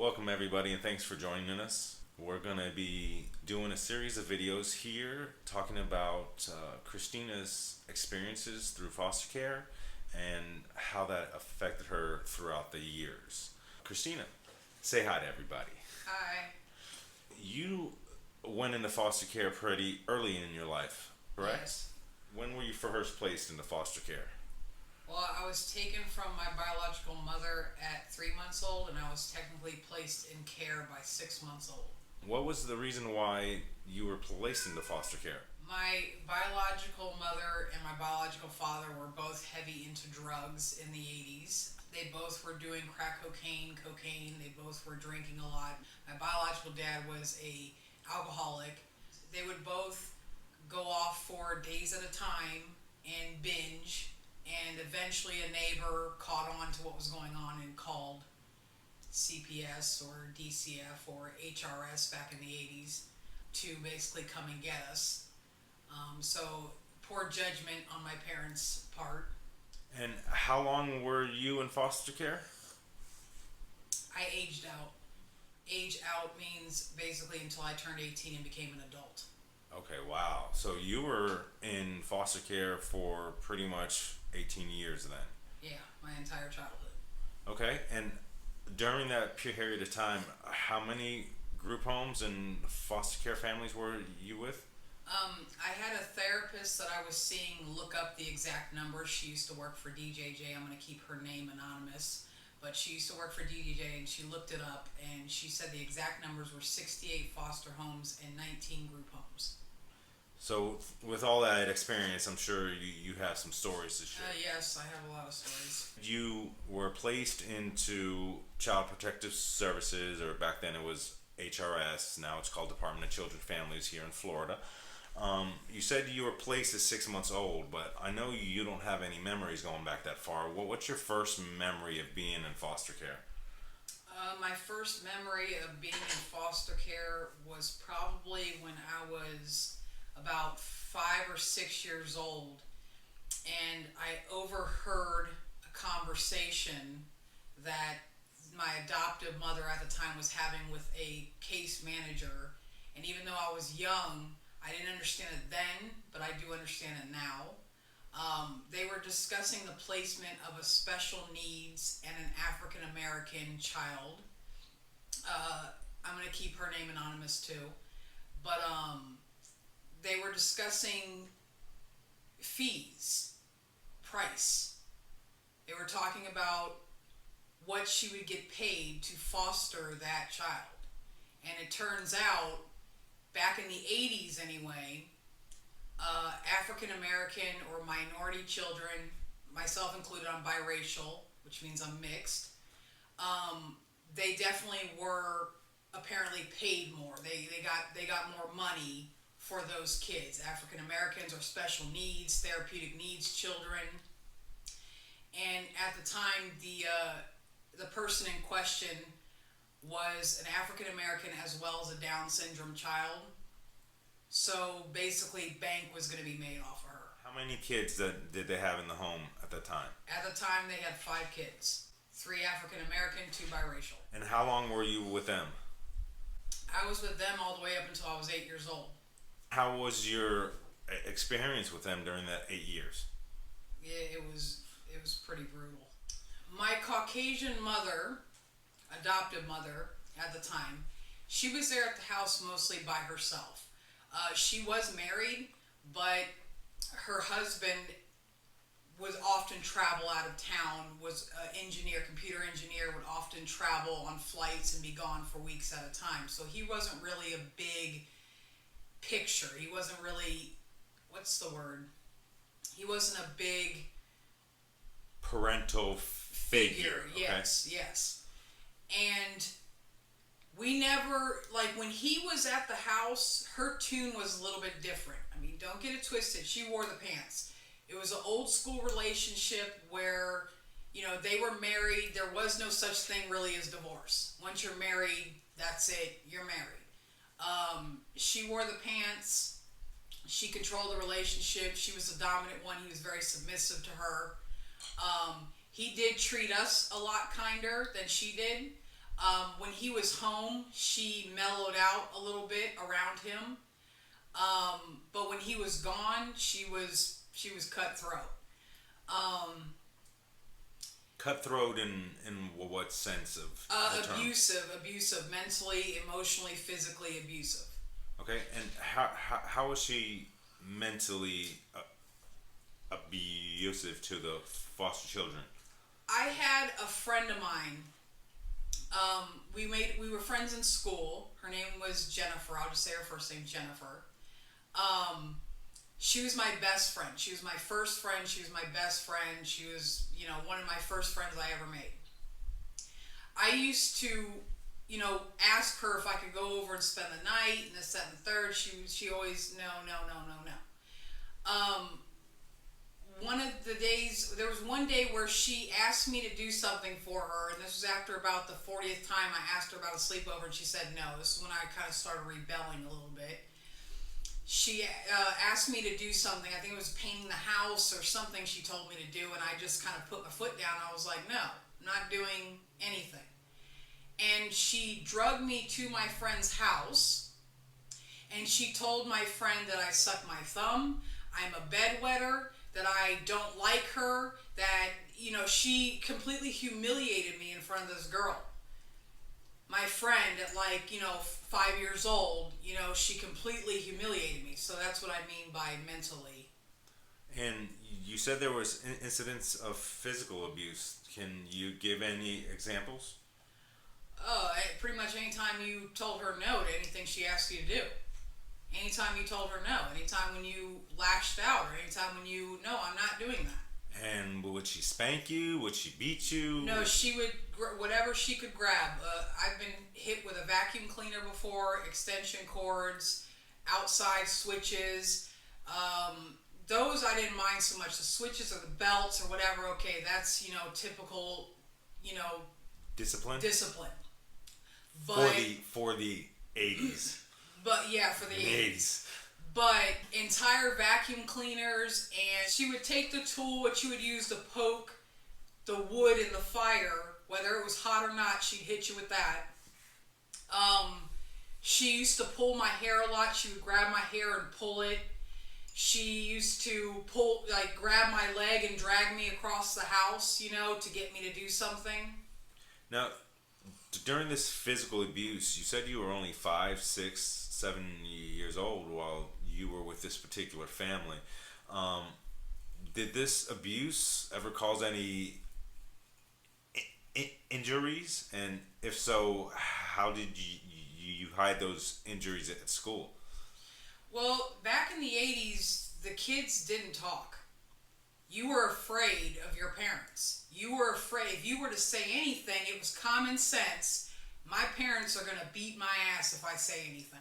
Welcome, everybody, and thanks for joining us. We're going to be doing a series of videos here talking about Christina's experiences through foster care and how that affected her throughout the years. Christina, say hi to everybody. Hi. You went into foster care pretty early in your life, correct? Yes. When were you first placed into foster care? Well, I was taken from my biological mother at 3 months old, and I was technically placed in care by 6 months old. What was the reason why you were placed into foster care? My biological mother and my biological father were both heavy into drugs in the 80s. They both were doing crack cocaine. They both were drinking a lot. My biological dad was a alcoholic. They would both go off for days at a time and binge, and eventually a neighbor caught on to what was going on and called CPS or DCF or HRS back in the 80s to basically come and get us. So poor judgment on my parents' part. And how long were you in foster care? I aged out. Age out means basically until I turned 18 and became an adult. Okay, wow. So you were in foster care for pretty much 18 years then. Yeah, my entire childhood. Okay, and during that period of time, how many group homes and foster care families were you with? I had a therapist that I was seeing look up the exact numbers. She used to work for DJJ. I'm going to keep her name anonymous. But she used to work for DJJ, and she looked it up, and she said the exact numbers were 68 foster homes and 19 group homes. So with all that experience, I'm sure you have some stories to share. Yes, I have a lot of stories. You were placed into Child Protective Services, or back then it was HRS, now it's called Department of Children and Families here in Florida. You said you were placed at 6 months old, but I know you don't have any memories going back that far. What's your first memory of being in foster care? My first memory of being in foster care was probably when I was about 5 or 6 years old, and I overheard a conversation that my adoptive mother at the time was having with a case manager. And even though I was young, I didn't understand it then, but I do understand it now. They were discussing the placement of a special needs and an African American child. I'm going to keep her name anonymous too. But they were discussing fees, price. They were talking about what she would get paid to foster that child. And it turns out, back in the 80s anyway, African American or minority children, myself included, I'm biracial, which means I'm mixed, they definitely were apparently paid more. They got more money for those kids. African Americans or special needs, therapeutic needs children. And at the time, the person in question was an African American as well as a Down syndrome child. So basically, bank was going to be made off of her. How many kids did they have in the home at that time? At the time, they had 5 kids. 3 African American, 2 biracial. And how long were you with them? I was with them all the way up until I was 8 years old. How was your experience with them during that 8 years? Yeah, it was pretty brutal. My Caucasian mother, adoptive mother at the time, she was there at the house mostly by herself. She was married, but her husband would often travel out of town, was an engineer, computer engineer, would often travel on flights and be gone for weeks at a time. So he wasn't really a big picture. He wasn't really, what's the word? He wasn't a big parental figure. Okay. Yes. And we never, like, when he was at the house, her tune was a little bit different. I mean, don't get it twisted. She wore the pants. It was an old school relationship where, they were married. There was no such thing really as divorce. Once you're married, that's it. You're married. She wore the pants. She controlled the relationship. She was the dominant one. He was very submissive to her. He did treat us a lot kinder than she did. When he was home, she mellowed out a little bit around him. But when he was gone, she was cutthroat. Um, Cutthroat in what sense of the term? abusive, mentally, emotionally, physically abusive. Okay, and how was she mentally abusive to the foster children? I had a friend of mine. We were friends in school. Her name was Jennifer. I'll just say her first name, Jennifer. Um, she was my best friend. She was my first friend. She was my best friend. She was, one of my first friends I ever made. I used to, ask her if I could go over and spend the night and this, that, and the third. She always, no, no, no, no, no. One of the days, there was one day where she asked me to do something for her, and this was after about the 40th time I asked her about a sleepover, and she said no. This is when I kind of started rebelling a little bit. She asked me to do something. I think it was painting the house or something she told me to do, and I just kind of put my foot down. I was like, no, I'm not doing anything. And she drugged me to my friend's house, and she told my friend that I suck my thumb, I'm a bedwetter, that I don't like her, that, she completely humiliated me in front of this girl. My friend at 5 years old, she completely humiliated me. So that's what I mean by mentally. And you said there was incidents of physical abuse. Can you give any examples? Pretty much anytime you told her no to anything she asked you to do. Anytime you told her no. Anytime when you lashed out. Or anytime when no, I'm not doing that. And would she spank you? Would she beat you? No, she would, whatever she could grab. I've been hit with a vacuum cleaner before, extension cords, outside switches. Those I didn't mind so much. The switches or the belts or whatever, okay, that's, typical, Discipline? Discipline. But, for the 80s. But yeah, for the 80s. But entire vacuum cleaners, and she would take the tool which you would use to poke the wood in the fire, whether it was hot or not, she'd hit you with that. She used to pull my hair a lot. She would grab my hair and pull it. She used to grab my leg and drag me across the house, to get me to do something. Now, during this physical abuse, you said you were only 5, 6, 7 years old while you were with this particular family. Did this abuse ever cause any injuries? And if so, how did you hide those injuries at school? Well, back in the 80s, the kids didn't talk. You were afraid of your parents. You were afraid. If you were to say anything, it was common sense. My parents are going to beat my ass if I say anything.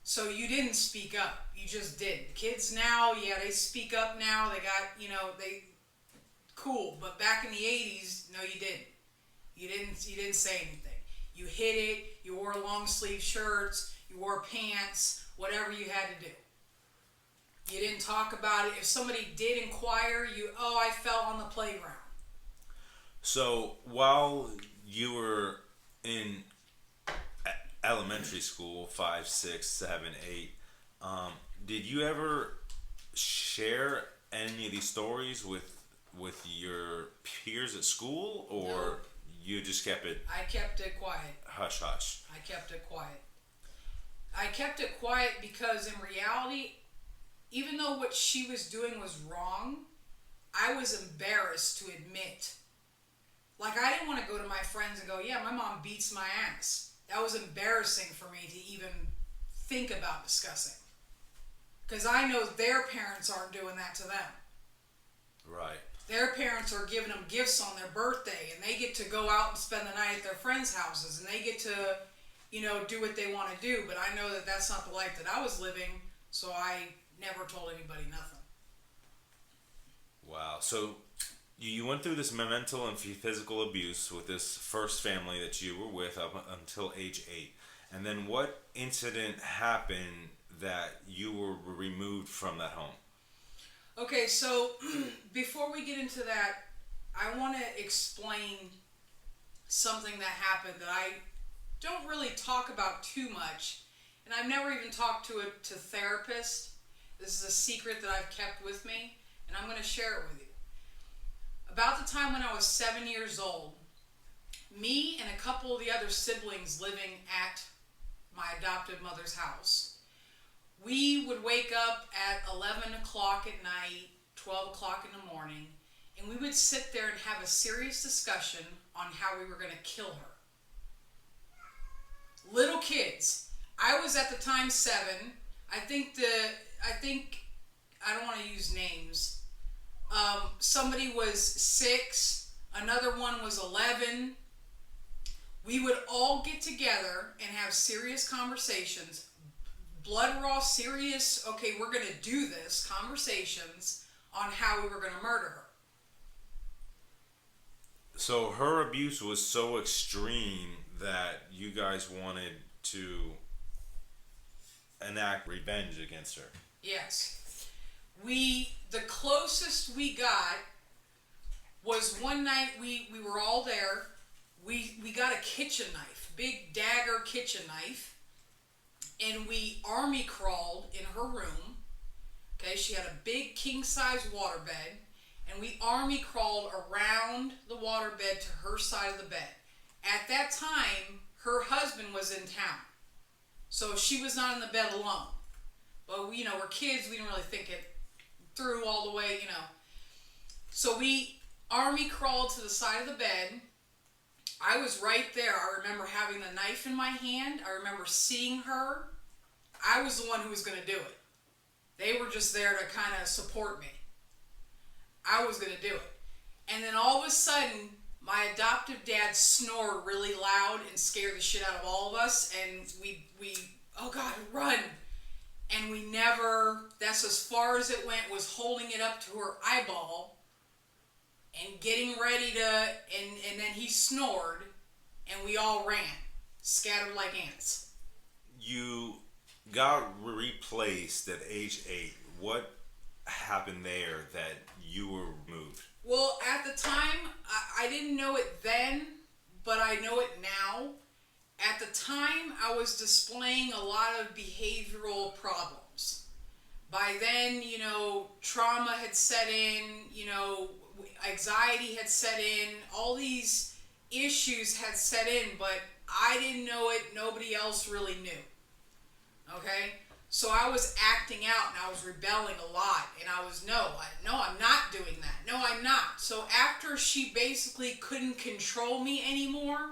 So you didn't speak up. You just did. The kids now, yeah, they speak up now. They got, cool. But back in the 80s, no, you didn't. You didn't say anything. You hid it. You wore long sleeve shirts. You wore pants. Whatever you had to do. You didn't talk about it. If somebody did inquire, I fell on the playground. So while you were in elementary school, 5, 6, 7, 8, did you ever share any of these stories with your peers at school, or No. you just kept it? I kept it quiet. Hush, hush. I kept it quiet. I kept it quiet because in reality, even though what she was doing was wrong, I was embarrassed to admit. I didn't want to go to my friends and go, yeah, my mom beats my ass. That was embarrassing for me to even think about discussing. Because I know their parents aren't doing that to them. Right. Their parents are giving them gifts on their birthday, and they get to go out and spend the night at their friends' houses, and they get to, do what they want to do. But I know that that's not the life that I was living, so I never told anybody nothing. Wow. So you went through this mental and physical abuse with this first family that you were with up until age 8. And then what incident happened that you were removed from that home? Okay, so before we get into that, I want to explain something that happened that I don't really talk about too much, and I've never even talked to a therapist. This is a secret that I've kept with me, and I'm going to share it with you. About the time when I was 7 years old, me and a couple of the other siblings living at my adoptive mother's house, we would wake up at 11 o'clock at night, 12 o'clock in the morning, and we would sit there and have a serious discussion on how we were going to kill her. Little kids. I was at the time 7. I don't want to use names. Somebody was 6. Another one was 11. We would all get together and have serious conversations. Blood raw, serious, okay, we're going to do this, conversations on how we were going to murder her. So her abuse was so extreme that you guys wanted to enact revenge against her. Yes. The closest we got was one night we were all there. We got a kitchen knife, big dagger kitchen knife, and we army crawled in her room. Okay, she had a big king-size waterbed, and we army crawled around the waterbed to her side of the bed. At that time, her husband was in town, so she was not in the bed alone. But we're kids, we didn't really think it through all the way, So we army crawled to the side of the bed. I was right there. I remember having the knife in my hand. I remember seeing her. I was the one who was going to do it. They were just there to kind of support me. I was going to do it. And then all of a sudden, my adoptive dad snored really loud and scared the shit out of all of us. And we oh God, run. And we never, that's as far as it went, was holding it up to her eyeball and getting ready to, and then he snored, and we all ran, scattered like ants. You got replaced at age 8. What happened there that you were removed? Well, at the time, I didn't know it then, but I know it now. At the time, I was displaying a lot of behavioral problems. By then, trauma had set in, anxiety had set in, all these issues had set in, but I didn't know it, nobody else really knew. Okay? So I was acting out and I was rebelling a lot, and I was, no, I'm not doing that. No, I'm not. So after she basically couldn't control me anymore,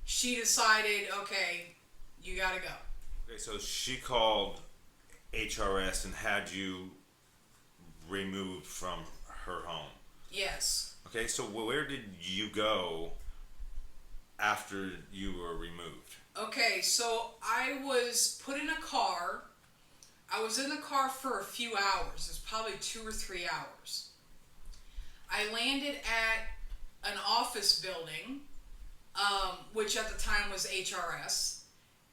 she decided, okay, you gotta go. Okay, so she called HRS and had you removed from her home. Yes. Okay, so where did you go after you were removed? Okay, so I was put in a car. I was in the car for a few hours. It was probably 2 or 3 hours. I landed at an office building, which at the time was HRS,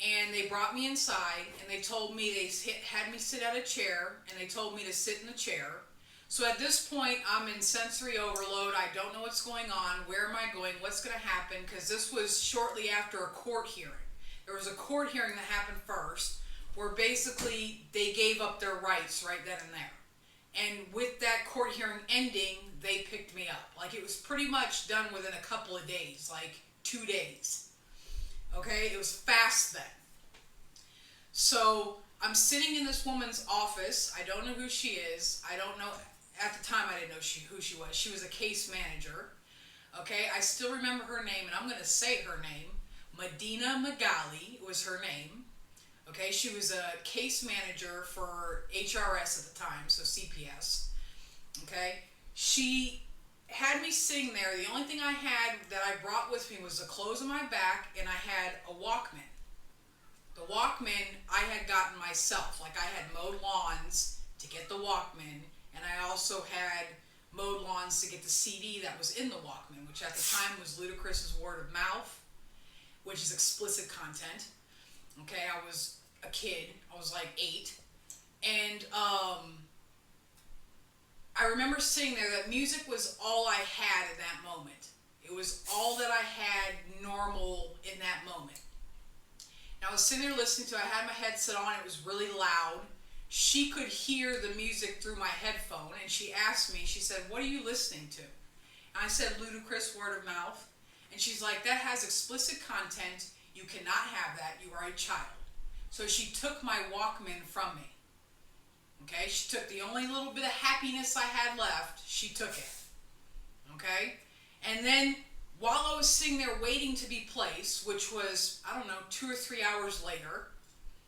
and they brought me inside, and they told me, had me sit at a chair, and they told me to sit in the chair. So at this point, I'm in sensory overload. I don't know what's going on. Where am I going? What's going to happen? Because this was shortly after a court hearing. There was a court hearing that happened first, where basically they gave up their rights right then and there. And with that court hearing ending, they picked me up. Like, it was pretty much done within a couple of days, like 2 days. Okay? It was fast then. So I'm sitting in this woman's office. I don't know who she is. I don't know. At the time, I didn't know who she was. She was a case manager. Okay? I still remember her name, and I'm going to say her name. Medina Magali was her name. Okay? She was a case manager for HRS at the time, so CPS. Okay? She had me sitting there. The only thing I had that I brought with me was the clothes on my back, and I had a Walkman. The Walkman I had gotten myself. Like, I had mowed lawns to get the Walkman, and I also had mowed lawns to get the CD that was in the Walkman, which at the time was Ludacris's Word of Mouth, which is explicit content. Okay, I was a kid. I was like 8. And I remember sitting there. That music was all I had at that moment. It was all that I had normal in that moment. And I was sitting there listening to it. I had my headset on. It was really loud. She could hear the music through my headphone, and she asked me, she said, "What are you listening to?" And I said, "Ludacris, Word of Mouth." And she's like, "That has explicit content. You cannot have that. You are a child." So she took my Walkman from me. Okay? She took the only little bit of happiness I had left, she took it. Okay? And then while I was sitting there waiting to be placed, which was, I don't know, 2 or 3 hours later,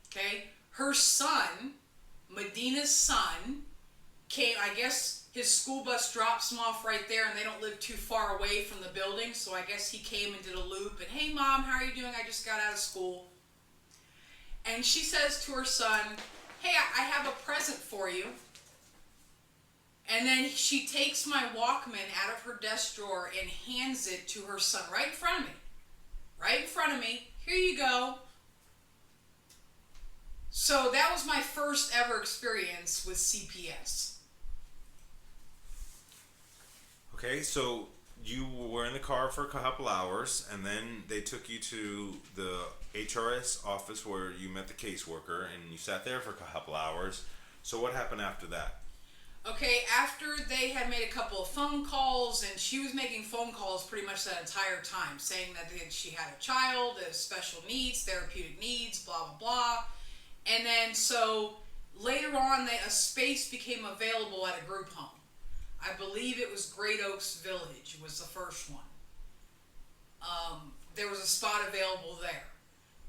okay, her son, Medina's son, came. I guess his school bus drops him off right there, and they don't live too far away from the building, so I guess he came and did a loop, and, "Hey Mom, how are you doing? I just got out of school." And she says to her son, "Hey, I have a present for you." And then she takes my Walkman out of her desk drawer and hands it to her son right in front of me. Right in front of me. "Here you go." So that was my first ever experience with CPS. Okay, so you were in the car for a couple hours, and then they took you to the HRS office where you met the caseworker, and you sat there for a couple hours. So what happened after that? Okay, after they had made a couple of phone calls, and she was making phone calls pretty much that entire time, saying that she had a child, special needs, therapeutic needs, blah, blah, blah. And then so later on, a space became available at a group home. I believe it was Great Oaks Village was the first one. There was a spot available there.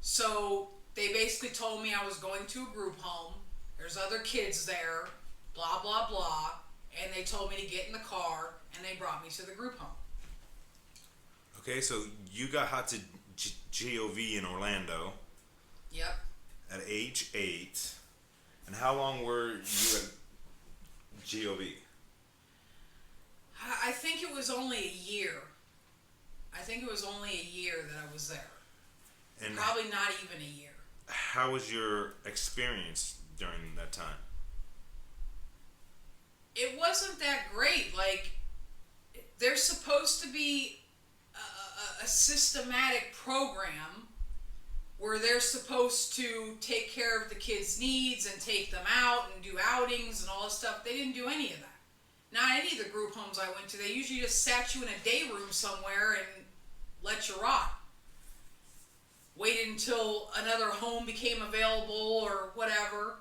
So they basically told me I was going to a group home. There's other kids there, blah, blah, blah. And they told me to get in the car, and they brought me to the group home. Okay, so you got hot to GOV in Orlando. Yep. At age 8. And how long were you at GOV? I think it was only a year. I think it was only a year that I was there. And probably not even a year. How was your experience during that time? It wasn't that great. Like, there's supposed to be a systematic program where they're supposed to take care of the kids' needs and take them out and do outings and all this stuff. They didn't do any of that. Not any of the group homes I went to. They usually just sat you in a day room somewhere and let you rot. Waited until another home became available or whatever.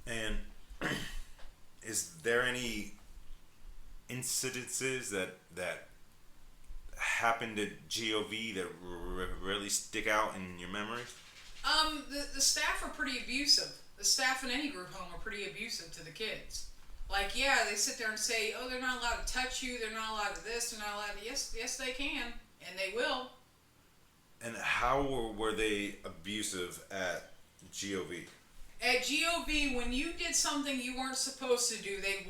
And is there any incidences that happened at GOV that really stick out in your memory? The staff are pretty abusive. The staff in any group home are pretty abusive to the kids. Like, yeah, they sit there and say, "Oh, they're not allowed to touch you. They're not allowed to this. They're not allowed to..." Yes, they can, and they will. And how were they abusive at GOV? At GOV, when you did something you weren't supposed to do, they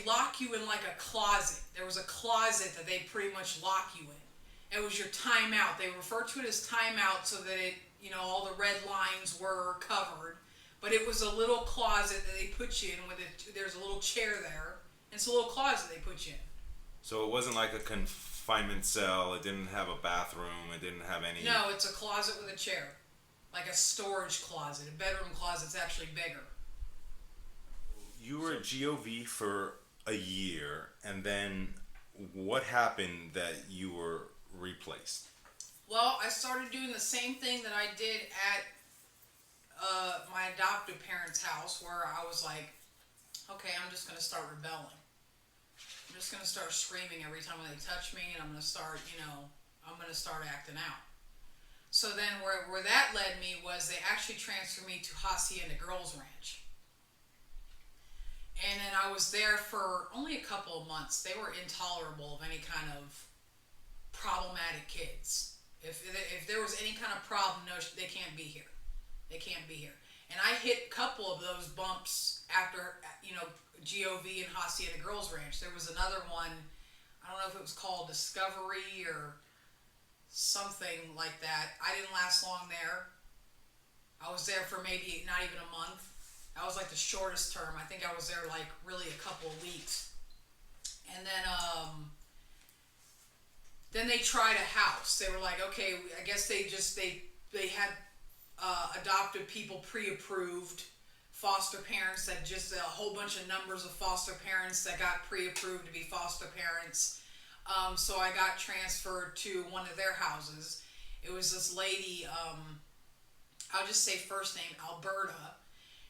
lock you in like a closet. There was a closet that they pretty much lock you in. It was your timeout. They referred to it as timeout so that all the red lines were covered. But it was a little closet that they put you in there's a little chair there. It's a little closet they put you in. So it wasn't like a confinement cell. It didn't have a bathroom. It didn't have any... No, it's a closet with a chair. Like a storage closet. A bedroom closet's actually bigger. You were at GOV for a year, and then what happened that you were replaced? Well, I started doing the same thing that I did at my adoptive parents' house, where I was like, okay, I'm just going to start rebelling. I'm just going to start screaming every time they touch me, and I'm going to start, I'm going to start acting out. So then where that led me was they actually transferred me to Hacienda Girls Ranch. And then I was there for only a couple of months. They were intolerable of any kind of problematic kids. If there was any kind of problem, no, they can't be here. They can't be here. And I hit a couple of those bumps after, GOV and Hacienda Girls Ranch. There was another one, I don't know if it was called Discovery or something like that. I didn't last long there. I was there for maybe not even a month. That was like the shortest term. I think I was there like really a couple of weeks. And then they tried a house. They were like, okay, I guess they had adopted people pre-approved, foster parents that just a whole bunch of numbers of foster parents that got pre-approved to be foster parents. So I got transferred to one of their houses. It was this lady, I'll just say first name, Alberta.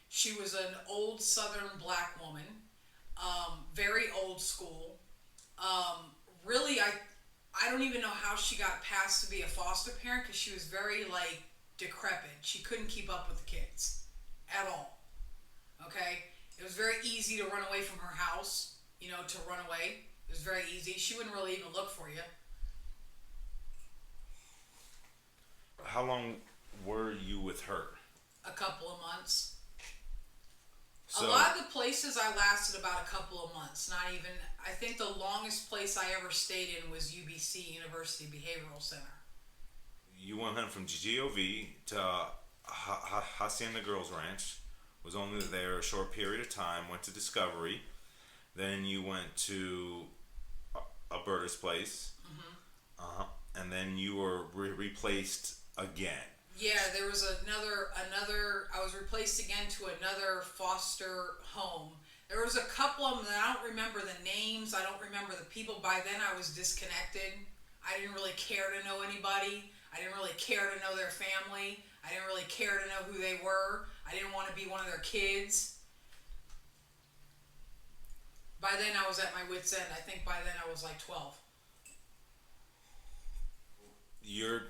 She was an old Southern black woman, very old school. Really, I don't even know how she got passed to be a foster parent because she was very like decrepit. She couldn't keep up with the kids at all. Okay, it was very easy to run away from her house. To run away. It was very easy. She wouldn't really even look for you. How long were you with her? A couple of months. So, A lot of the places I lasted about a couple of months. Not even. I think the longest place I ever stayed in was UBC, University Behavioral Center. you went from GOV to Hacienda Girls Ranch. Was only there a short period of time. Went to Discovery. Then you went to Alberta's place. Mm-hmm. And then you were replaced again. Yeah, there was another. I was replaced again to another foster home. There was a couple of them that I don't remember the names. I don't remember the people. By then, I was disconnected. I didn't really care to know anybody. I didn't really care to know their family. I didn't really care to know who they were. I didn't want to be one of their kids. By then, I was at my wit's end. I think by then I was like 12. You're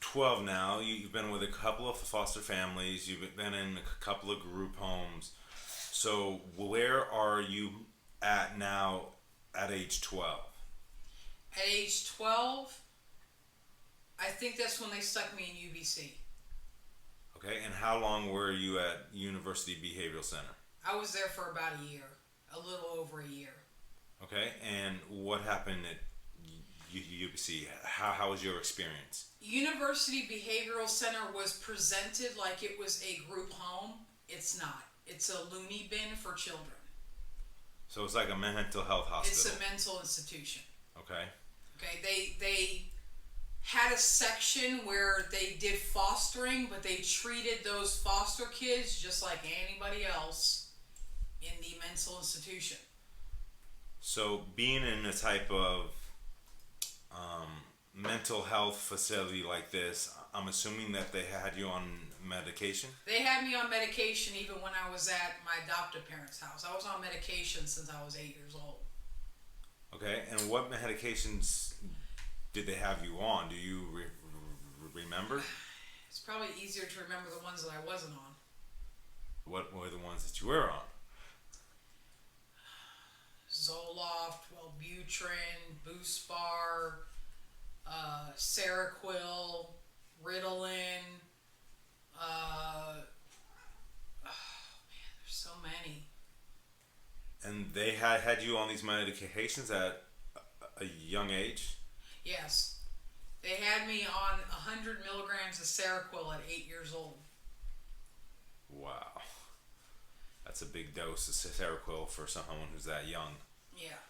12 now. You've been with a couple of foster families. You've been in a couple of group homes. So where are you at now at age 12? At age 12, I think that's when they stuck me in UBC. Okay, and how long were you at University Behavioral Center? I was there for about a year, a little over a year. Okay, and what happened at UBC? How was your experience? University Behavioral Center was presented like it was a group home. It's not. It's a loony bin for children. So it's like a mental health hospital. It's a mental institution. Okay. Okay, they had a section where they did fostering, but they treated those foster kids just like anybody else in the mental institution. So being in a type of mental health facility like this, I'm assuming that they had you on medication? They had me on medication even when I was at my adoptive parents' house. I was on medication since I was 8 years old. Okay, and what medications did they have you on? Do you remember? It's probably easier to remember the ones that I wasn't on. What were the ones that you were on? Zoloft, Wellbutrin, Buspar, Seroquel, Ritalin. There's so many. And they had you on these medications at a young age? Yes. They had me on 100 milligrams of Seroquel at 8 years old. Wow. That's a big dose of Seroquel for someone who's that young. Yeah.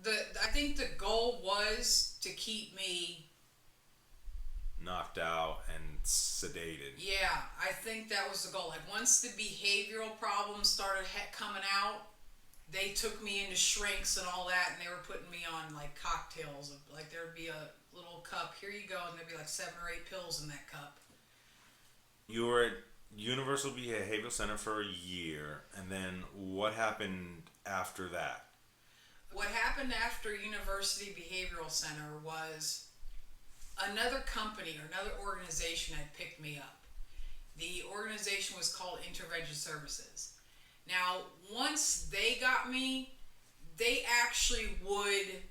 I think the goal was to keep me knocked out and sedated. Yeah, I think that was the goal. Like once the behavioral problems started coming out, they took me into shrinks and all that, and they were putting me on like cocktails. Like there would be a little cup. Here you go, and there'd be like 7 or 8 pills in that cup. You were at Universal Behavioral Center for a year, and then what happened after that? What happened after University Behavioral Center was another company or another organization had picked me up. The organization was called Intervention Services. Now, once they got me, they actually would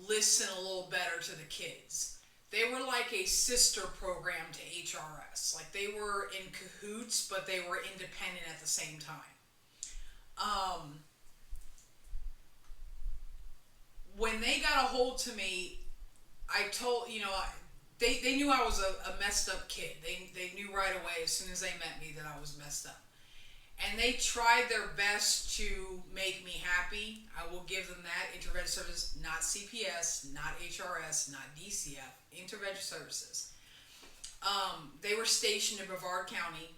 listen a little better to the kids. They were like a sister program to HRS. Like they were in cahoots, but they were independent at the same time. When they got a hold to me, I told, they knew I was a messed up kid. They knew right away as soon as they met me that I was messed up. and they tried their best to make me happy. I will give them that. Intervention Services, not CPS, not HRS, not DCF, Intervention Services. They were stationed in Brevard County.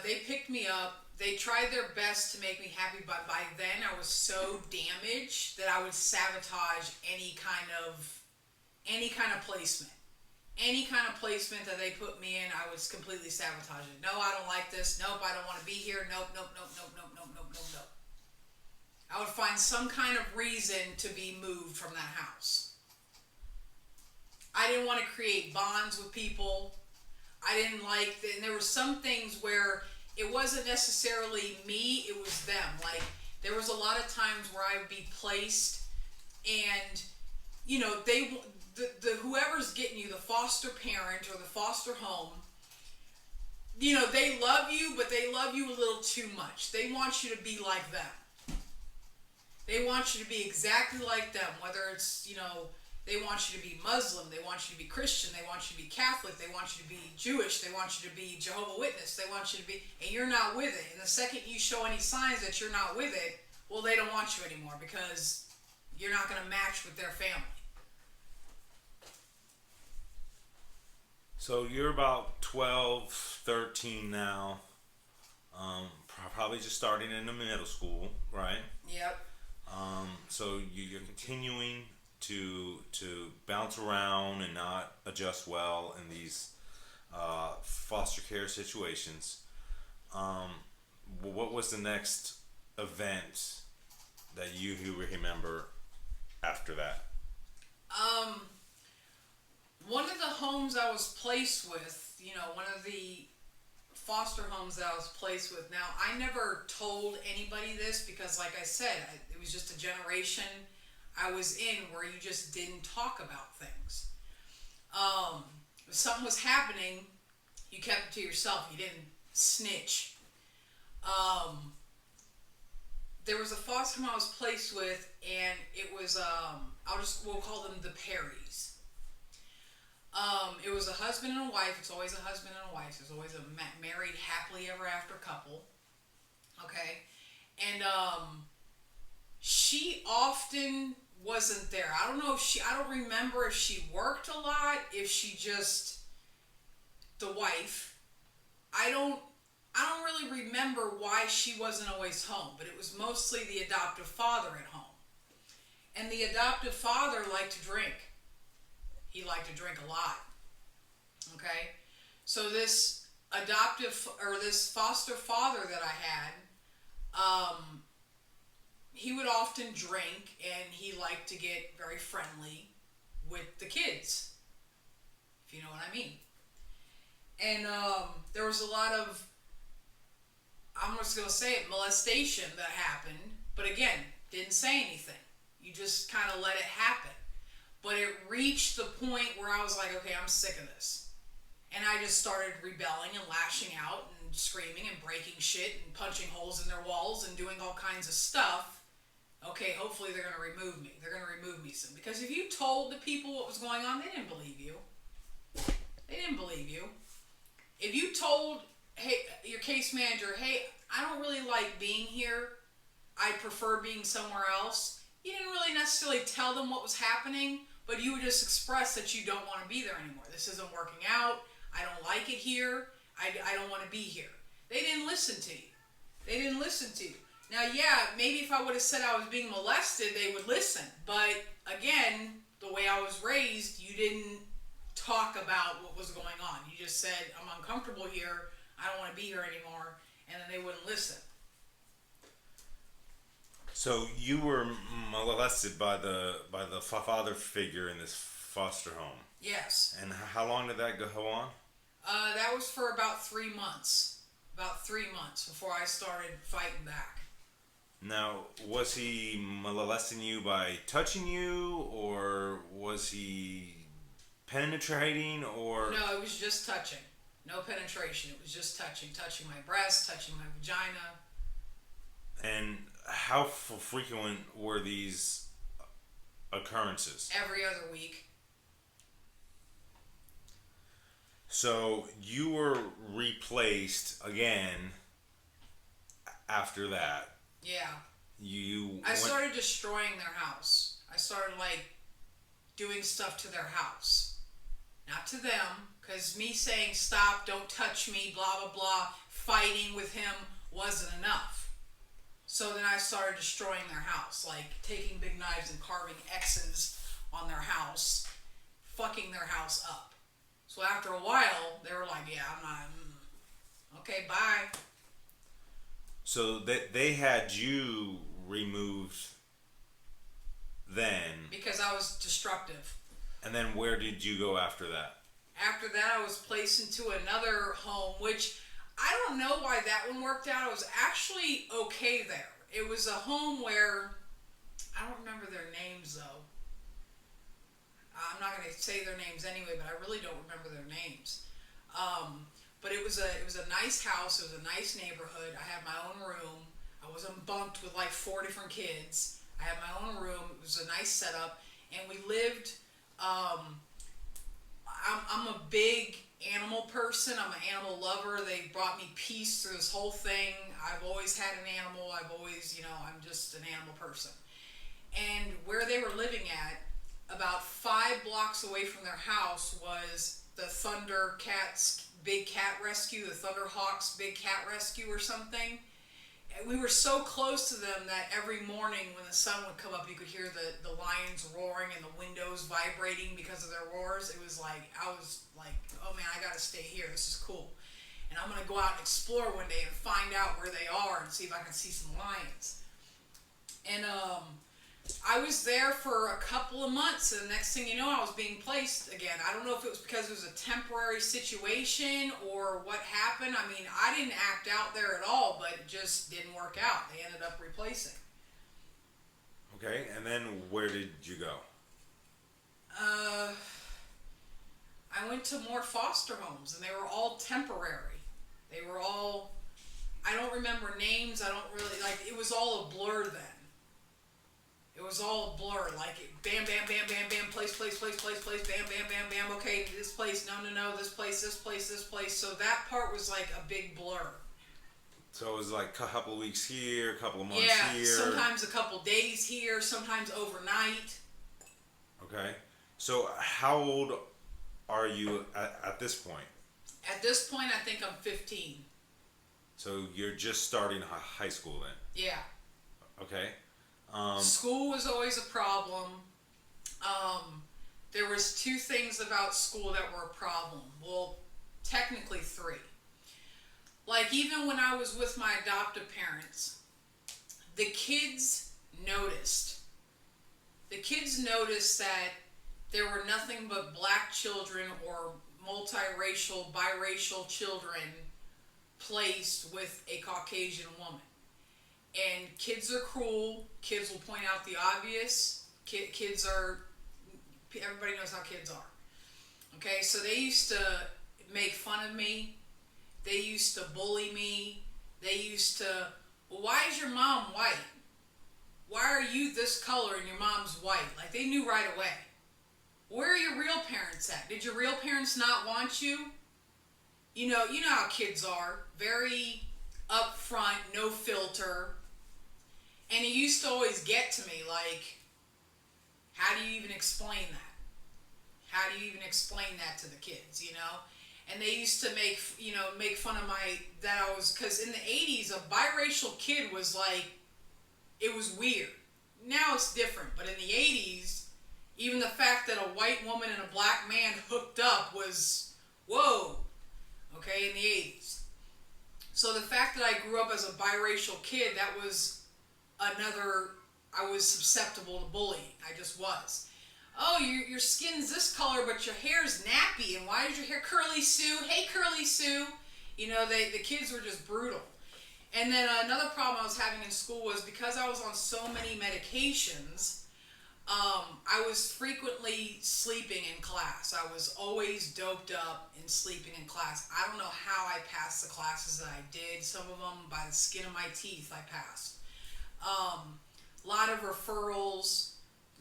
They picked me up. They tried their best to make me happy, but by then I was so damaged that I would sabotage any kind of placement. Any kind of placement that they put me in, I was completely sabotaging. No, I don't like this. Nope, I don't want to be here. Nope, nope, nope, nope, nope, nope, nope, nope, nope. I would find some kind of reason to be moved from that house. I didn't want to create bonds with people. I didn't like, and there were some things where it wasn't necessarily me, it was them. Like, there was a lot of times where I would be placed and, you know, the whoever's getting you, the foster parent or the foster home, you know, they love you, but they love you a little too much. They want you to be like them. They want you to be exactly like them, whether it's, you know, they want you to be Muslim, they want you to be Christian, they want you to be Catholic, they want you to be Jewish, they want you to be Jehovah's Witness, they want you to be, and you're not with it. And the second you show any signs that you're not with it, well, they don't want you anymore because you're not going to match with their family. So you're about 12, 13 now, probably just starting in the middle school, right? Yep. So you're continuing to bounce around and not adjust well in these foster care situations. What was the next event that you remember after that? One of the homes I was placed with, you know, one of the foster homes that I was placed with. Now, I never told anybody this because, like I said, it was just a generation I was in where you just didn't talk about things. If something was happening, you kept it to yourself. You didn't snitch. There was a foster home I was placed with, and it was, we'll call them the Perrys. It was a husband and a wife. It's always a husband and a wife. There's always a married, happily ever after couple. Okay? And she often wasn't there. I don't know if I don't remember if she worked a lot, if she just, the wife. I don't really remember why she wasn't always home, but it was mostly the adoptive father at home. And the adoptive father liked to drink. He liked to drink a lot. Okay? So this this foster father that I had, he would often drink, and he liked to get very friendly with the kids, if you know what I mean. And there was a lot of, I'm just going to say it, molestation that happened, but again, didn't say anything. You just kind of let it happen. But it reached the point where I was like, okay, I'm sick of this. And I just started rebelling and lashing out and screaming and breaking shit and punching holes in their walls and doing all kinds of stuff. Okay, hopefully they're going to remove me. They're going to remove me soon. Because if you told the people what was going on, they didn't believe you. They didn't believe you. If you told, hey, your case manager, hey, I don't really like being here. I prefer being somewhere else. You didn't really necessarily tell them what was happening, but you would just express that you don't want to be there anymore. This isn't working out. I don't like it here. I don't want to be here. They didn't listen to you. They didn't listen to you. Now, yeah, maybe if I would have said I was being molested, they would listen. But again, the way I was raised, you didn't talk about what was going on. You just said, I'm uncomfortable here. I don't want to be here anymore. And then they wouldn't listen. So you were molested by the father figure in this foster home. Yes. And how long did that go on? That was for about 3 months. About 3 months before I started fighting back. Now, was he molesting you by touching you, or was he penetrating, or? No, it was just touching. No penetration. It was just touching. Touching my breast, touching my vagina. And how frequent were these occurrences? Every other week. So you were replaced again after that. Yeah. You I went, started destroying their house. I started like doing stuff to their house. Not to them, because me saying stop, don't touch me, blah, blah, blah, fighting with him wasn't enough. So then I started destroying their house, like taking big knives and carving X's on their house, fucking their house up. So after a while, they were like, yeah, I'm not, okay, bye. so they had you removed then, Because I was destructive. and then where did you go after that? After that, I was placed into another home, which I don't know why that one worked out. I was actually okay there. It was a home where I don't remember their names though. I'm not going to say their names anyway, but I really don't remember their names. But it was a nice house. It was a nice neighborhood. I had my own room. I wasn't bunked with like 4 different kids. I had my own room. It was a nice setup, and we lived. I'm a big animal person. I'm an animal lover. They brought me peace through this whole thing. I've always had an animal. I've always, I'm just an animal person. And where they were living at, about 5 blocks away from their house, was the Thunder Cats Big Cat Rescue, the Thunderhawks Big Cat Rescue or something. And we were so close to them that every morning when the sun would come up, you could hear the lions roaring and the windows vibrating because of their roars. It was like, I was like, oh man, I gotta stay here. This is cool. And I'm gonna go out and explore one day and find out where they are and see if I can see some lions. And I was there for a couple of months, and the next thing you know, I was being placed again. I don't know if it was because it was a temporary situation or what happened. I mean, I didn't act out there at all, but it just didn't work out. They ended up replacing. Okay, and then where did you go? I went to more foster homes, and they were all temporary. They were all, I don't remember names. I don't really, like, it was all a blur then. It was all a blur, like bam, bam, bam, bam, bam, place, bam, bam, bam, bam, okay, this place, no, this place. So that part was like a big blur. So it was like a couple of weeks here, a couple of months Yeah, here. sometimes a couple days here, sometimes overnight. Okay. So how old are you at this point? At this point, I think I'm 15. So you're just starting high school then? Yeah. Okay. School was always a problem. There was 2 things about school that were a problem. Well, technically 3. Like, even when I was with my adoptive parents, the kids noticed. The kids noticed that there were nothing but black children or multiracial, biracial children placed with a Caucasian woman. And kids are cruel. Kids will point out the obvious. Kids are, everybody knows how kids are. Okay, so they used to make fun of me. They used to bully me. They used to, well, why is your mom white? Why are you this color and your mom's white? Like, they knew right away. Where are your real parents at? Did your real parents not want you? You know how kids are. Very upfront, no filter. And he used to always get to me like, how do you even explain that? How do you even explain that to the kids, And they used to make fun of that I was, because in the 80s, a biracial kid was like, it was weird. Now it's different, but in the 80s, even the fact that a white woman and a black man hooked up was, whoa, okay, in the 80s. So the fact that I grew up as a biracial kid, that was I was susceptible to bullying. I just was. Oh, your skin's this color, but your hair's nappy, and why is your hair Curly Sue? Hey, Curly Sue. The kids were just brutal. And then another problem I was having in school was because I was on so many medications, I was frequently sleeping in class. I was always doped up and sleeping in class. I don't know how I passed the classes that I did. Some of them by the skin of my teeth I passed. A lot of referrals,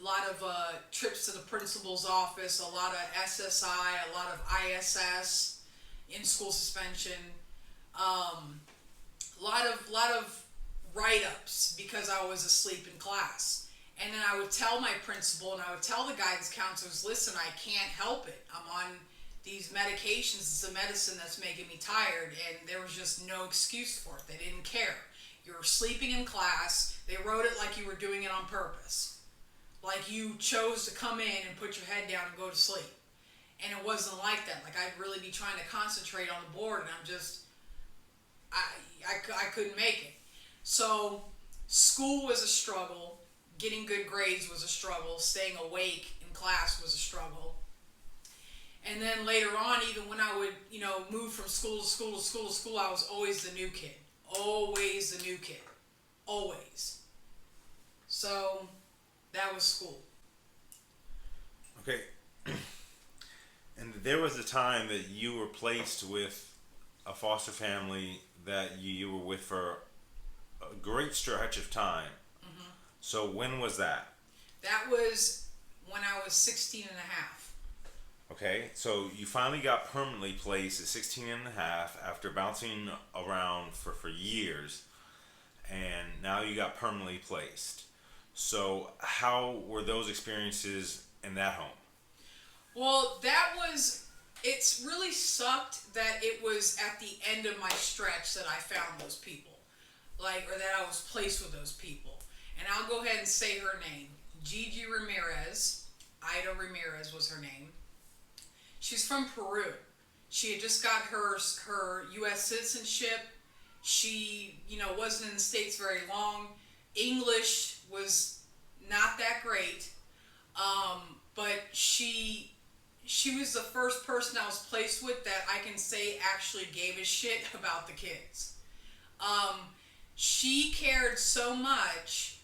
a lot of trips to the principal's office, a lot of SSI, a lot of ISS. in school suspension, a lot of write-ups because I was asleep in class. And then I would tell my principal and I would tell the guidance counselors, listen, I can't help it. I'm on these medications. It's a medicine that's making me tired. And there was just no excuse for it. They didn't care. You were sleeping in class. They wrote it like you were doing it on purpose. Like you chose to come in and put your head down and go to sleep. And it wasn't like that. Like I'd really be trying to concentrate on the board and I'm just, I couldn't make it. So school was a struggle. Getting good grades was a struggle. Staying awake in class was a struggle. And then later on, even when I would, move from school to school to school to school, I was always the new kid. Always the new kid. Always. So that was school. Okay. And there was a time that you were placed with a foster family that you were with for a great stretch of time. Mm-hmm. So when was that? That was when I was 16 and a half. Okay, so you finally got permanently placed at 16 and a half after bouncing around for years, and now you got permanently placed. So how were those experiences in that home? Well, it's really sucked that it was at the end of my stretch that I found those people. Or that I was placed with those people. And I'll go ahead and say her name. Gigi Ramirez. Ida Ramirez was her name. She's from Peru. She had just got her U.S. citizenship. She, wasn't in the States very long. English was not that great. But she was the first person I was placed with that I can say actually gave a shit about the kids. She cared so much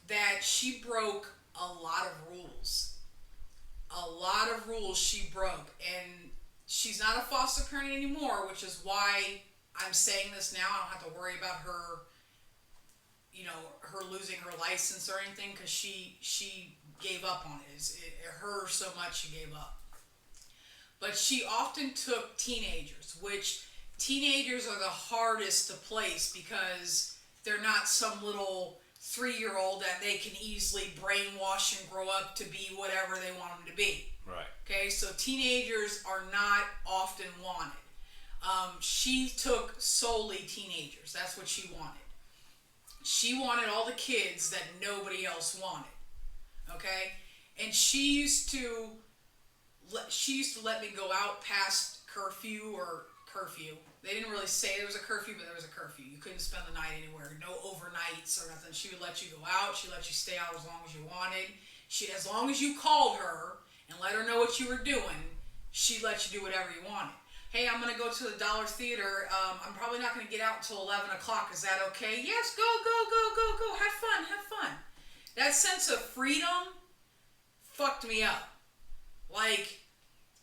that she broke a lot of rules. A lot of rules she broke. And she's not a foster parent anymore, which is why I'm saying this now. I don't have to worry about her, her losing her license or anything, because she gave up on it. It hurt her so much she gave up. But she often took teenagers, which teenagers are the hardest to place because they're not some little 3-year-old that they can easily brainwash and grow up to be whatever they want them to be. Right. Okay, so teenagers are not often wanted. She took solely teenagers. That's what she wanted. She wanted all the kids that nobody else wanted. Okay? And she used to let me go out past curfew. They didn't really say there was a curfew, but there was a curfew. You couldn't spend the night anywhere. No overnights or nothing. She would let you go out. She let you stay out as long as you wanted. As long as you called her and let her know what you were doing, she'd let you do whatever you wanted. Hey, I'm going to go to the Dollar Theater. I'm probably not going to get out until 11 o'clock. Is that okay? Yes, go. Have fun. That sense of freedom fucked me up.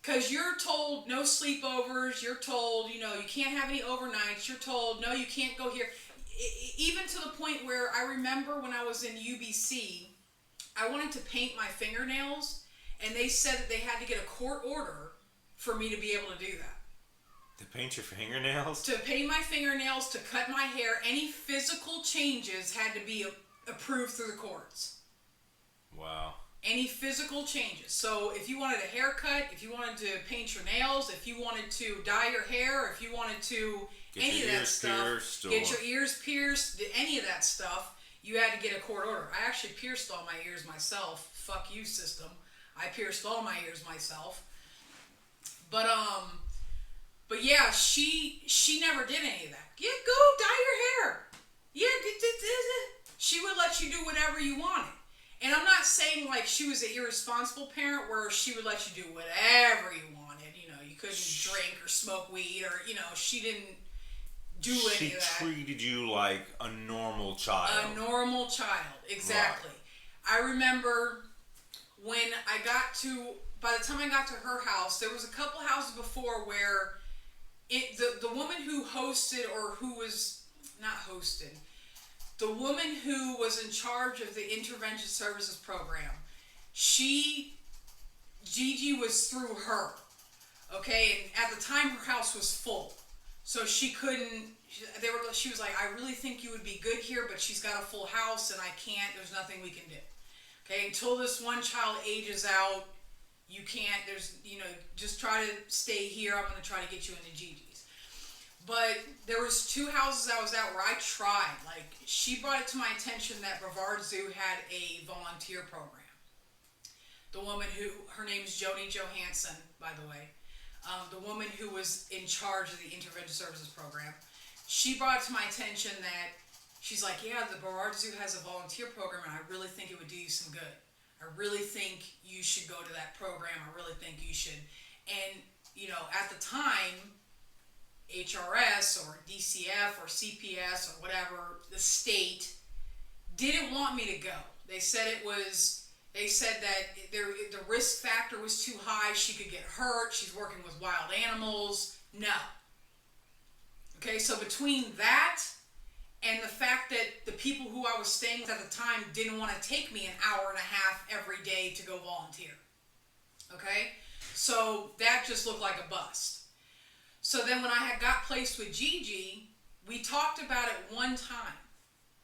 Because you're told no sleepovers. You're told, you can't have any overnights. You're told, no, you can't go here. Even to the point where I remember when I was in UBC, I wanted to paint my fingernails, and they said that they had to get a court order for me to be able to do that. To paint your fingernails? To paint my fingernails, to cut my hair. Any physical changes had to be approved through the courts. Wow. Any physical changes. So if you wanted a haircut, if you wanted to paint your nails, if you wanted to dye your hair, if you wanted to any of that stuff, get your ears pierced, any of that stuff, you had to get a court order. I actually pierced all my ears myself. Fuck you, system. I pierced all my ears myself. But yeah, she never did any of that. Yeah, go dye your hair. Yeah, she would let you do whatever you wanted. And I'm not saying like she was an irresponsible parent where she would let you do whatever you wanted. You couldn't drink or smoke weed or, she didn't do any of that. She treated you like a normal child. A normal child, exactly. Right. I remember when by the time I got to her house, there was a couple houses before where the woman who hosted, or who was not hosted, the woman who was in charge of the intervention services program, Gigi was through her. Okay, and at the time her house was full, so she couldn't. She was like, I really think you would be good here, but she's got a full house, and I can't. There's nothing we can do. Okay, until this one child ages out, you can't. Just try to stay here. I'm gonna try to get you into Gigi's. But there was 2 houses I was at where I tried. Like, she brought it to my attention that Brevard Zoo had a volunteer program. The woman her name is Joni Johansson, by the way. The woman who was in charge of the intervention services program, she brought it to my attention that she's like, yeah, the Brevard Zoo has a volunteer program, and I really think it would do you some good. I really think you should go to that program. I really think you should. And, at the time, HRS or DCF or CPS or whatever, the state didn't want me to go. They said that the risk factor was too high. She could get hurt. She's working with wild animals. No. Okay, so between that and the fact that the people who I was staying with at the time didn't want to take me an hour and a half every day to go volunteer. Okay, so that just looked like a bust. So then when I had got placed with Gigi, we talked about it one time.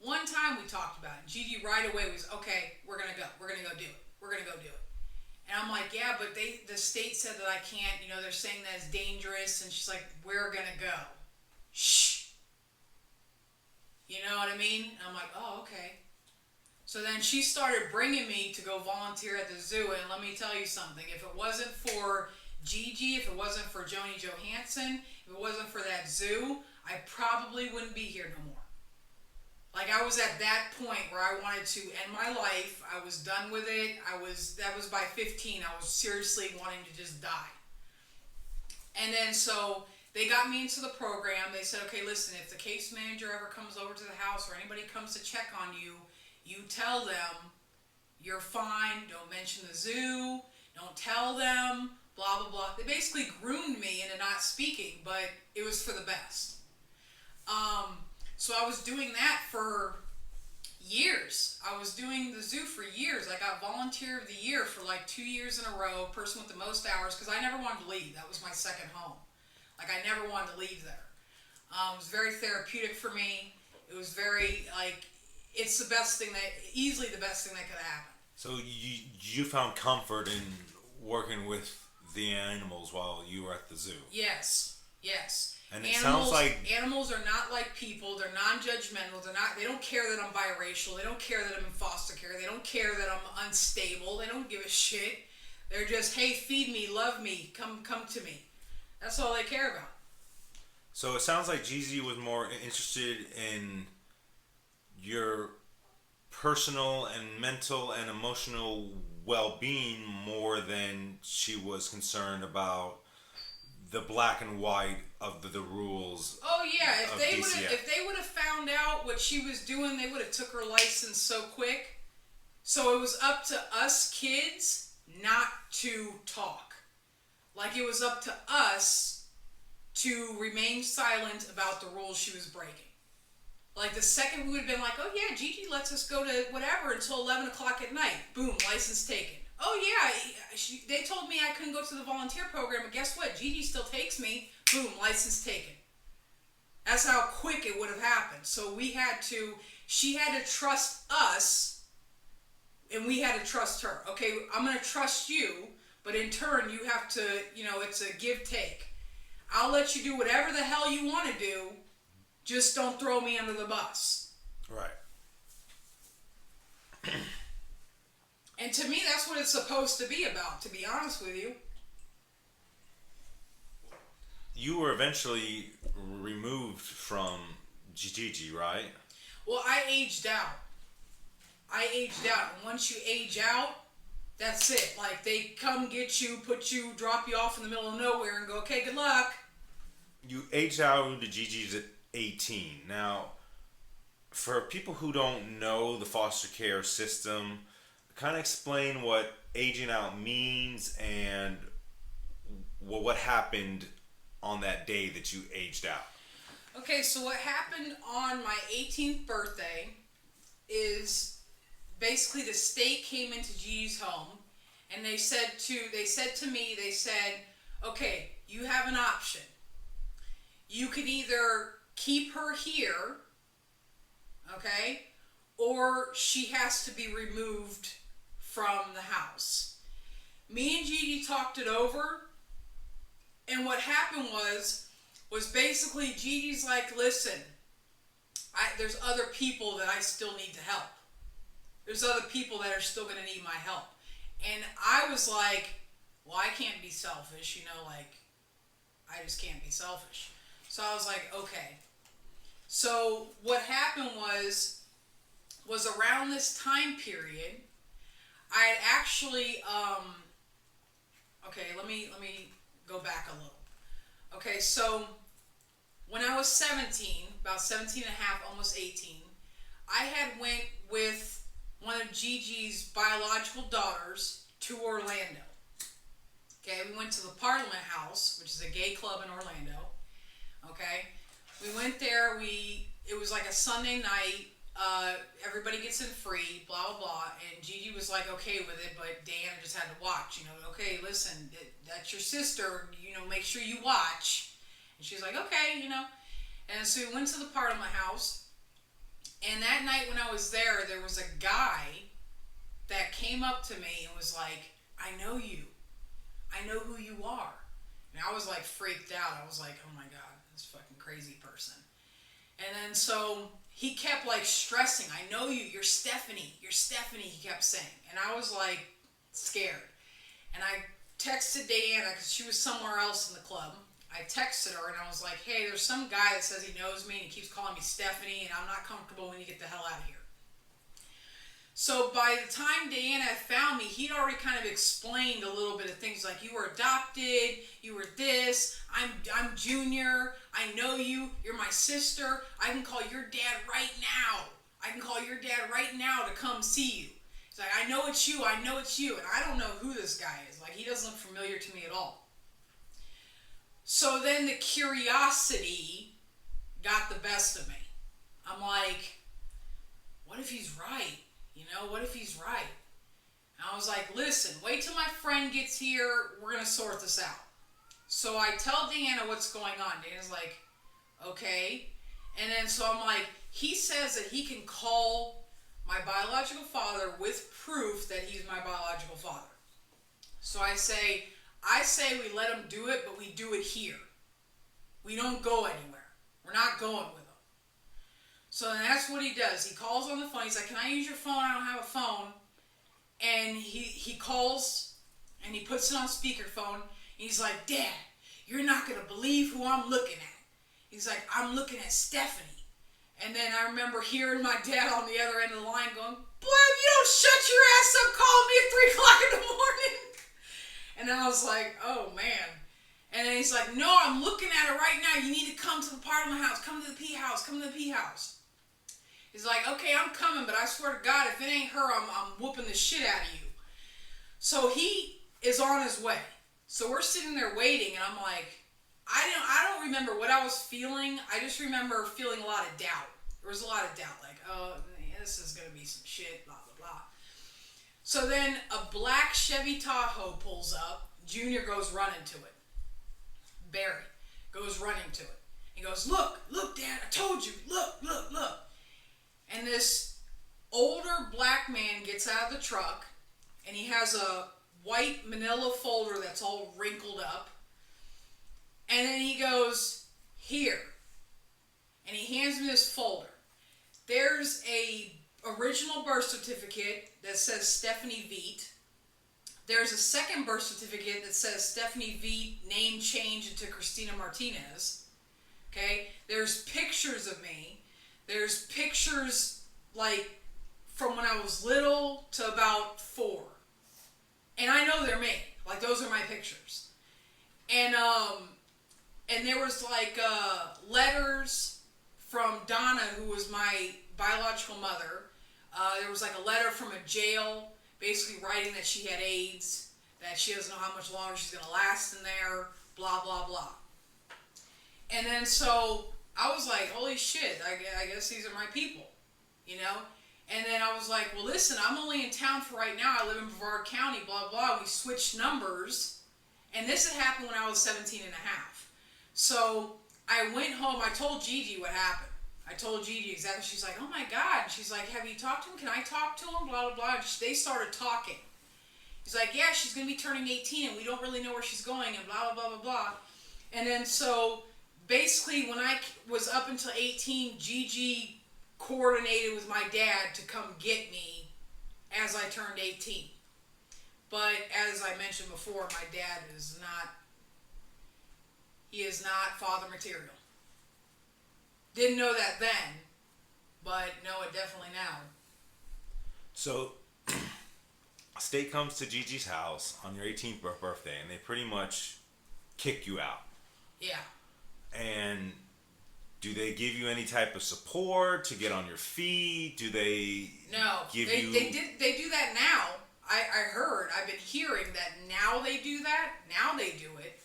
One time we talked about it. Gigi right away was, okay, we're going to go. We're going to go do it. We're going to go do it. And I'm like, yeah, but the state said that I can't. They're saying that it's dangerous. And she's like, we're going to go. Shh. You know what I mean? And I'm like, oh, okay. So then she started bringing me to go volunteer at the zoo. And let me tell you something. If it wasn't for Gigi, if it wasn't for Joni Johansson, if it wasn't for that zoo, I probably wouldn't be here no more. Like, I was at that point where I wanted to end my life. I was done with it. That was by 15. I was seriously wanting to just die. And then so they got me into the program. They said, okay, listen, if the case manager ever comes over to the house or anybody comes to check on you, you tell them you're fine. Don't mention the zoo. Don't tell them, blah, blah, blah. They basically groomed me into not speaking, but it was for the best. So I was doing that for years. I was doing the zoo for years. I got volunteer of the year for like 2 years in a row, person with the most hours, because I never wanted to leave. That was my second home. Like, I never wanted to leave there. It was very therapeutic for me. It was very, it's easily the best thing that could happen. So you found comfort in working with the animals while you were at the zoo? Yes. And it sounds like animals are not like people. They're non-judgmental. They don't care that I'm biracial. They don't care that I'm in foster care. They don't care that I'm unstable. They don't give a shit. They're just, hey, feed me, love me, come to me. That's all they care about. So it sounds like Gigi was more interested in your personal and mental and emotional well-being more than she was concerned about the black and white of the rules. Oh yeah, if they would have found out what she was doing, they would have took her license so quick. So it was up to us kids not to talk. Like, it was up to us to remain silent about the rules she was breaking. Like, the second we would have been like, oh yeah, Gigi lets us go to whatever until 11 o'clock at night. Boom, license taken. Oh yeah, they told me I couldn't go to the volunteer program, but guess what? Gigi still takes me. Boom, license taken. That's how quick it would have happened. So she had to trust us, and we had to trust her. Okay, I'm going to trust you, but in turn, you have to, it's a give-take. I'll let you do whatever the hell you want to do, just don't throw me under the bus. Right. And to me, that's what it's supposed to be about, to be honest with you. You were eventually removed from Gigi, right? Well, I aged out. And once you age out, that's it. Like, they come get you, drop you off in the middle of nowhere and go, okay, good luck. You aged out into Gigi's at 18. Now, for people who don't know the foster care system, kind of explain what aging out means and what happened on that day that you aged out. Okay, so what happened on my 18th birthday is basically the state came into Gigi's home and they said to me, okay, you have an option. You can either keep her here, okay, or she has to be removed from the house. Me and Gigi talked it over, and what happened was basically Gigi's like, listen, there's other people that I still need to help. There's other people that are still going to need my help. And I was like, well, I can't be selfish, I just can't be selfish. So I was like, okay. So what happened was around this time period, I had actually, okay, let me go back a little. Okay, so when I was 17, about 17 and a half, almost 18, I had went with one of Gigi's biological daughters to Orlando. Okay, we went to the Parliament House, which is a gay club in Orlando. Okay, we went there. It was like a Sunday night. Everybody gets in free, blah blah blah. And Gigi was like okay with it, but Diana just had to watch. Okay, listen, that's your sister. Make sure you watch. And she's like, okay, And so we went to the Parliament House. And that night when I was there was a guy that came up to me and was like, I know you. I know who you are. And I was like freaked out. I was like, oh my God, this fucking crazy person. And then so he kept like stressing, I know you, you're Stephanie, he kept saying. And I was like scared. And I texted Diana because she was somewhere else in the club. I texted her and I was like, hey, there's some guy that says he knows me and he keeps calling me Stephanie and I'm not comfortable when you get the hell out of here. So by the time Diana found me, he'd already kind of explained a little bit of things like, you were adopted, you were this, I'm Junior, I know you, you're my sister, I can call your dad right now. I can call your dad right now to come see you. He's like, I know it's you, and I don't know who this guy is. Like, he doesn't look familiar to me at all. So then the curiosity got the best of me. I'm like, what if he's right? What if he's right? And I was like, listen, wait till my friend gets here. We're going to sort this out. So I tell Deanna what's going on. Deanna's like, okay. And then so I'm like, he says that he can call my biological father with proof that he's my biological father. So I say we let him do it, but we do it here. We don't go anywhere. We're not going with him. So then that's what he does. He calls on the phone. He's like, can I use your phone? I don't have a phone. And he calls and he puts it on speakerphone. And he's like, Dad, you're not going to believe who I'm looking at. He's like, I'm looking at Stephanie. And then I remember hearing my dad on the other end of the line going, boy, if you don't shut your ass up calling me at 3 o'clock in the morning. And I was like, oh, man. And then he's like, no, I'm looking at it right now. You need to come to the Parliament House. Come to the P House. Come to the P House. He's like, okay, I'm coming, but I swear to God, if it ain't her, I'm whooping the shit out of you. So he is on his way. So we're sitting there waiting, and I'm like, I don't remember what I was feeling. I just remember feeling a lot of doubt. There was a lot of doubt, like, oh, this is going to be some shit, blah, blah, blah. So then a black Chevy Tahoe pulls up. Junior goes running to it. Barry goes running to it. He goes, look, Dad, I told you, look. And this older black man gets out of the truck, and he has a white manila folder that's all wrinkled up. And then he goes, here. And he hands me this folder. There's a original birth certificate that says Stephanie Veet. There's a second birth certificate that says Stephanie Veet, name changed into Christina Martinez. Okay? There's pictures of me. There's pictures, like, from when I was little to about 4. And I know they're me. Like, those are my pictures. And there was, like, letters from Donna, who was my biological mother. There was, like, a letter from a jail, basically writing that she had AIDS, that she doesn't know how much longer she's going to last in there, blah, blah, blah. And then so I was like, holy shit, I guess these are my people, And then I was like, well, listen, I'm only in town for right now. I live in Brevard County, blah, blah. We switched numbers, And this had happened when I was 17 and a half. So I went home. I told Gigi what happened. I told Gigi exactly. She's like, oh my God. She's like, have you talked to him? Can I talk to him? Blah, blah, blah. They started talking. He's like, yeah, she's going to be turning 18 and we don't really know where she's going and blah, blah, blah, blah, blah. And then so basically when I was up until 18, Gigi coordinated with my dad to come get me as I turned 18. But as I mentioned before, my dad is not father material. Didn't know that then, but know it definitely now. So, State comes to Gigi's house on your 18th birthday, and they pretty much kick you out. Yeah. And do they give you any type of support to get on your feet? Do they give you... They do that now. I've been hearing that now they do that. Now they do it.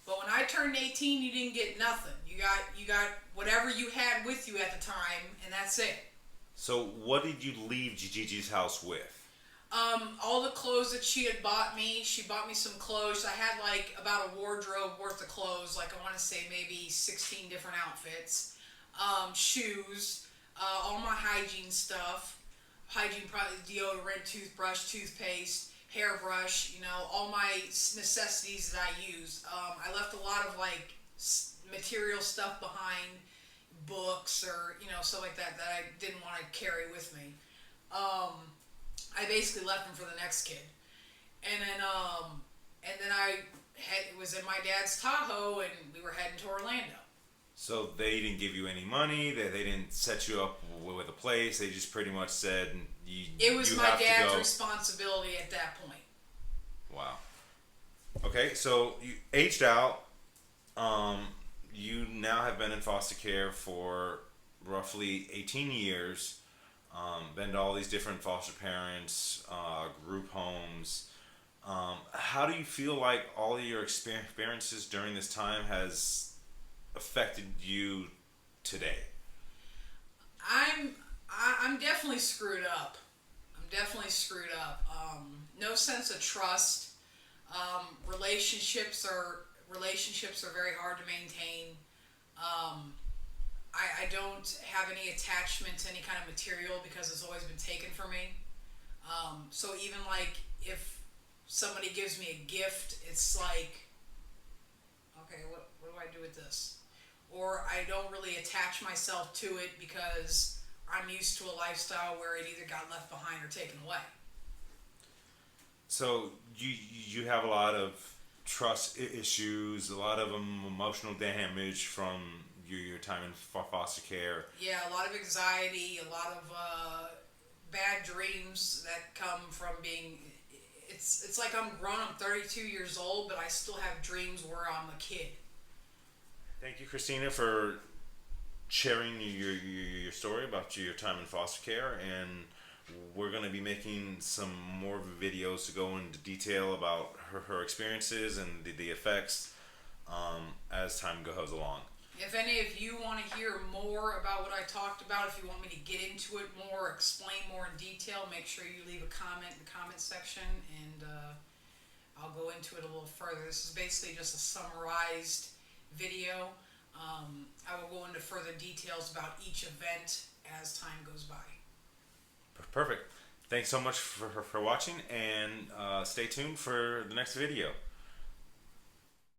But when I turned 18, you didn't get nothing. You got whatever you had with you at the time, and that's it. So what did you leave Gigi's house with? All the clothes that she had bought me. She bought me some clothes. I had like about a wardrobe worth of clothes. Like I want to say maybe 16 different outfits. Shoes. All my hygiene stuff. Hygiene products, deodorant, toothbrush, toothpaste, hairbrush, all my necessities that I use. I left a lot of like material stuff behind, books or stuff like that I didn't want to carry with me. I basically left them for the next kid, and then it was in my dad's Tahoe, and we were heading to Orlando. So they didn't give you any money. They didn't set you up with a place. They just pretty much said it was my dad's responsibility at that point. Wow. Okay, so you aged out. You now have been in foster care for roughly 18 years. Been to all these different foster parents, group homes. How do you feel like all of your experiences during this time has affected you today? I'm definitely screwed up. No sense of trust. Relationships are very hard to maintain. I don't have any attachment to any kind of material because it's always been taken from me. So even like if somebody gives me a gift, it's like, okay, what do I do with this? Or I don't really attach myself to it because I'm used to a lifestyle where it either got left behind or taken away. So you have a lot of trust issues, a lot of emotional damage from your time in foster care. Yeah, a lot of anxiety, a lot of bad dreams that come from being... It's like I'm grown, I'm 32 years old, but I still have dreams where I'm a kid. Thank you, Christina, for sharing your story about your time in foster care, and we're going to be making some more videos to go into detail about her experiences and the effects as time goes along. If any of you want to hear more about what I talked about, if you want me to get into it more, explain more in detail, make sure you leave a comment in the comment section, and I'll go into it a little further. This is basically just a summarized video. I will go into further details about each event as time goes by. Perfect. Thanks so much for watching, and stay tuned for the next video.